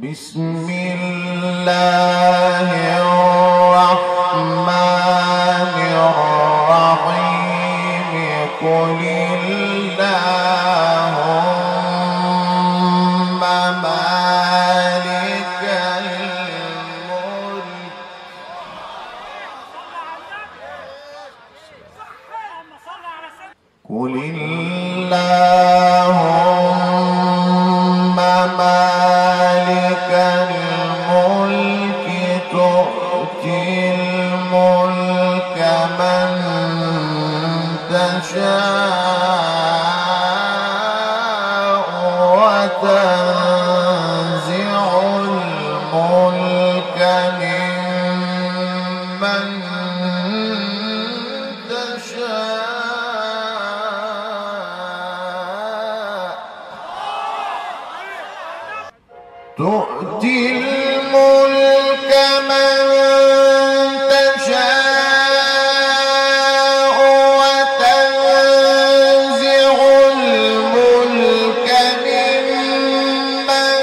بسم الله الرحمن الرحيم قل اللهم مالك الملك قل اللهم مالك الملك تؤتي الملك من تشاء وتنزع الملك ممن تشاء تؤتي الملك من تشاء وتنزع الملك ممن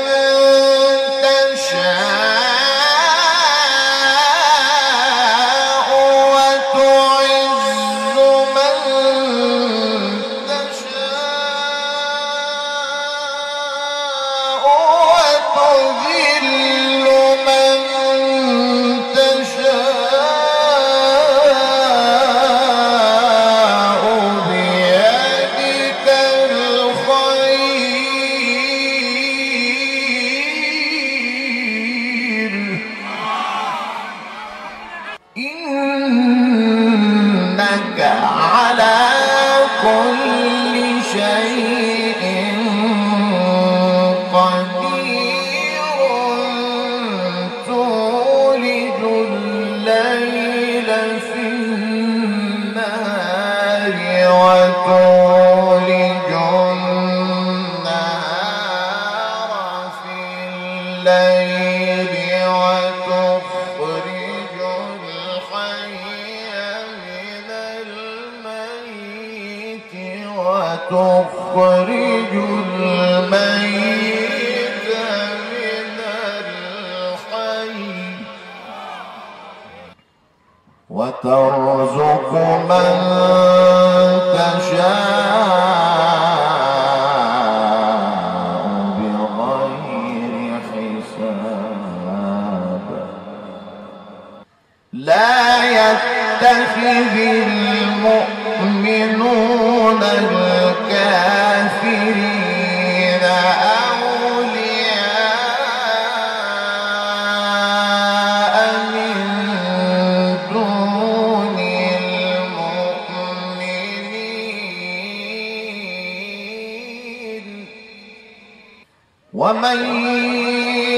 تشاء وتعز من تشاء وتذل من تشاء بيدك الخير إنك على كل شيء قدير تولد الليل في النهار وتولج النهار في الليل وتخرج الحي من الميت وتخرج الميت من الحي وترزق من تشاء بغير حساب لا يتخذ المؤمنون الكافرين أولياء من دون المؤمنين ومن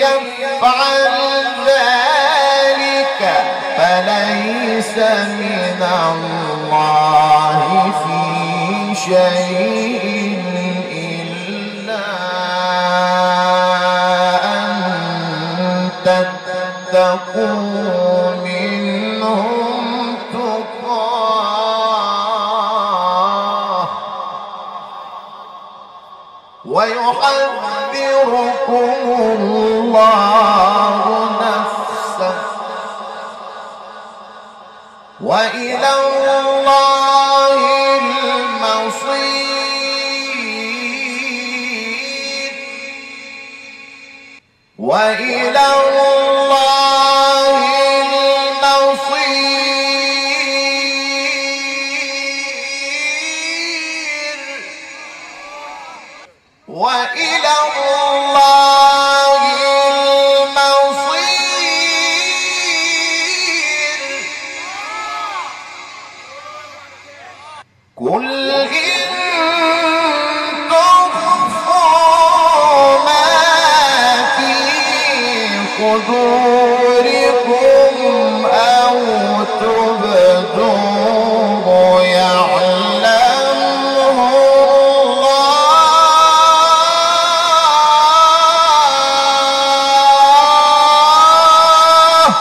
يفعل ذلك فليس من الله في شيء إلا أن تتقوا منهم تقاه ويحذركم الله نفسه وإلى الله المصير وإلى الله المصير وإلى الله المصير قل إن تخفوا ما في صدوركم أو تبدوه يعلمه الله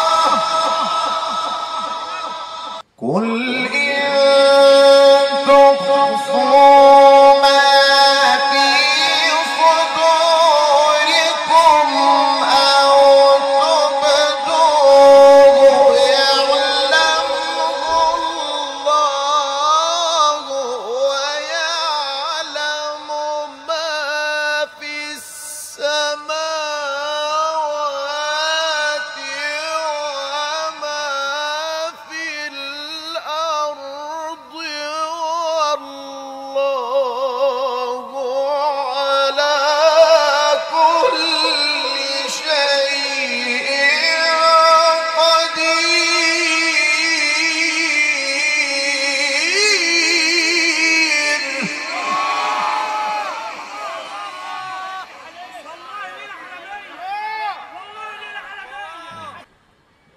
قل إن تخفوا ما في صدوركم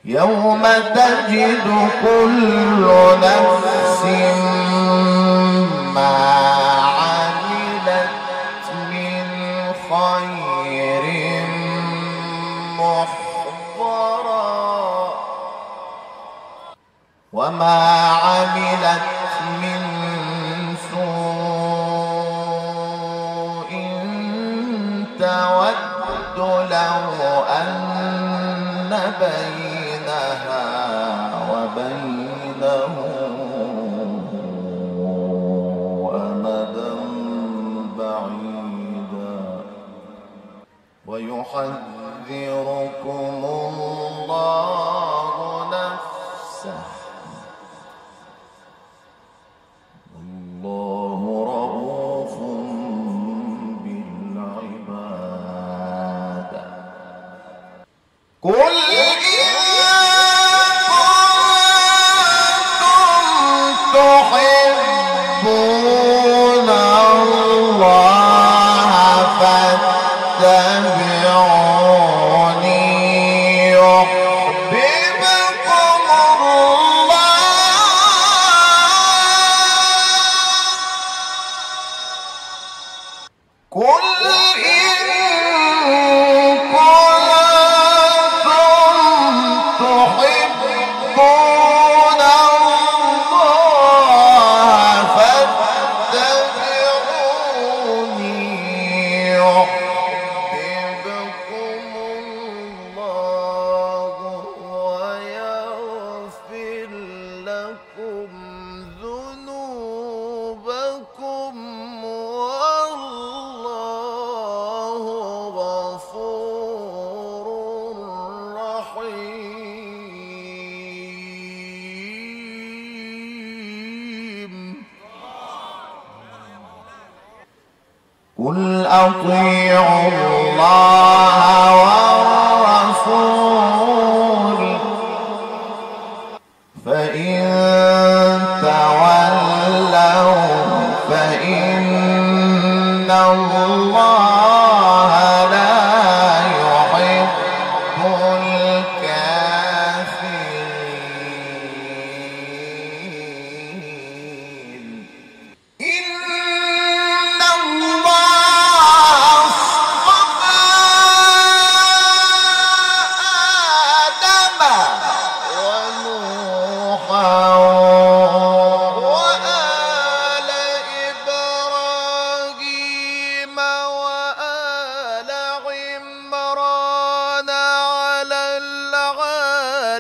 يوم تجد كل نفس ما عملت من خير محضرا وما عملت من سوء تود لو أن بينها وبينه أمدا بعيدا ويحذركم الله نفسه والله رؤوف بالعباد. قل تحبون الله فاتبعوني يحببكم الله قل إن كنتم تحبون الله فاتبعوني يحببكم الله ويغفر لكم ذنوبكم والله غفور رحيم. قل أطيعوا الله والرسول فإن تولوا فإن الله لا يحب الكافرين. إن الله اصطفى آدم ونوحا وآل إبراهيم وآل عمران على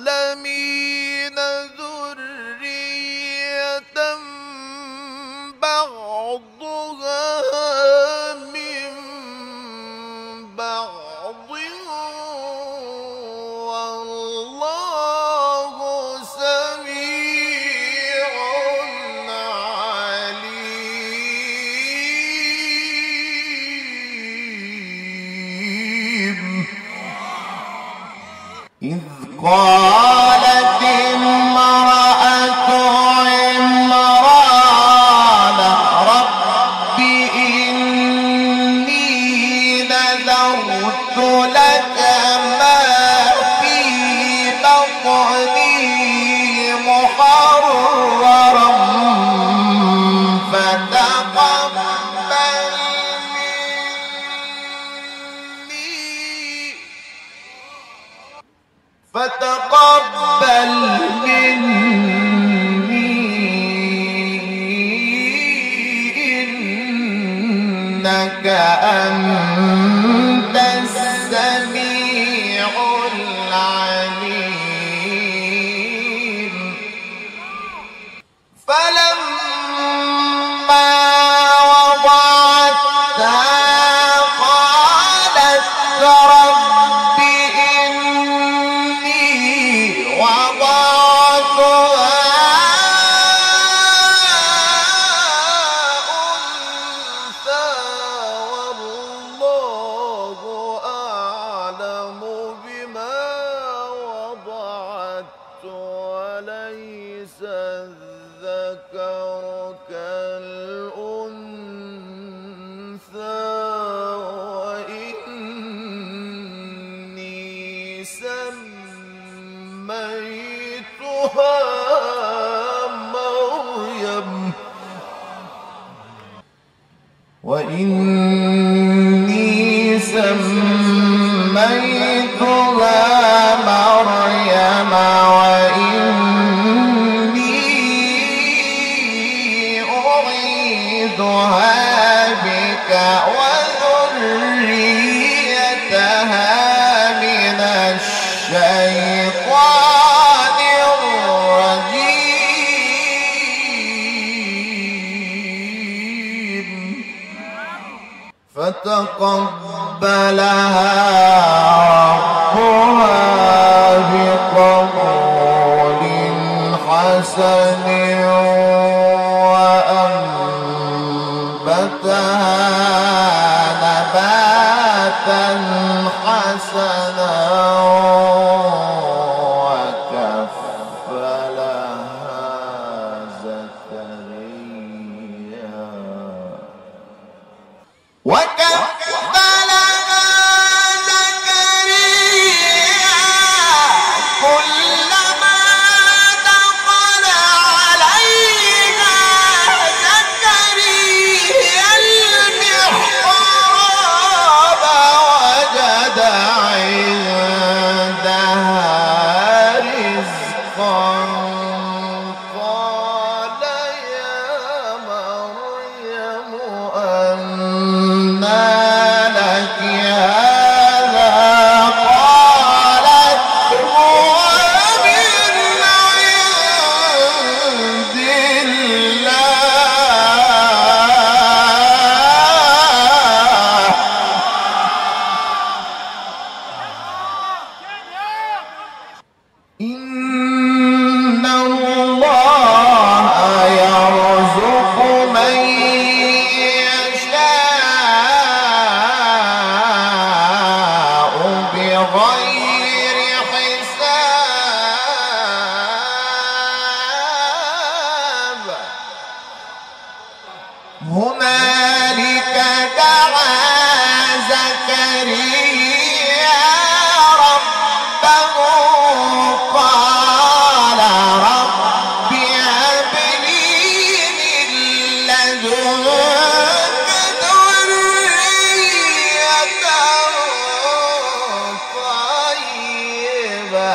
العالمين ذرية بعضها من بعض والله سميع عليم. إذ قالت امرأة عمران رب إني نذرت لك ما في بطني محررا فتقبل مني إنك أنت السميع العليم. فلما وضعتها قالت رب إني وضعتها أنثى والله أعلم بما وضعت وليس الذكر كالأنثى وإني سميتها سميتها مريم وإني سميتها مريم وإني أعيذها بك وذريتها من الشيطان الرجيم فتقبلها ربها بقبول حسن وأنبتها نباتا حسنا وكفلها زكريا كلما دخل عليها زكريا المحراب وجد عندها رزقا قال يا مريم أنى لك هذا قالت هو من عند الله إن الله يرزق من يشاء بغير حساب هنالك دعا زكريا ربه قال رب هب لي من لدنك ذرية طيبة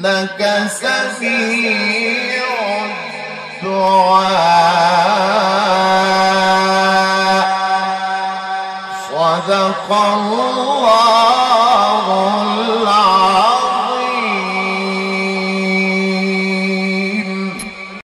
إنك سميع الدعاء صدق الله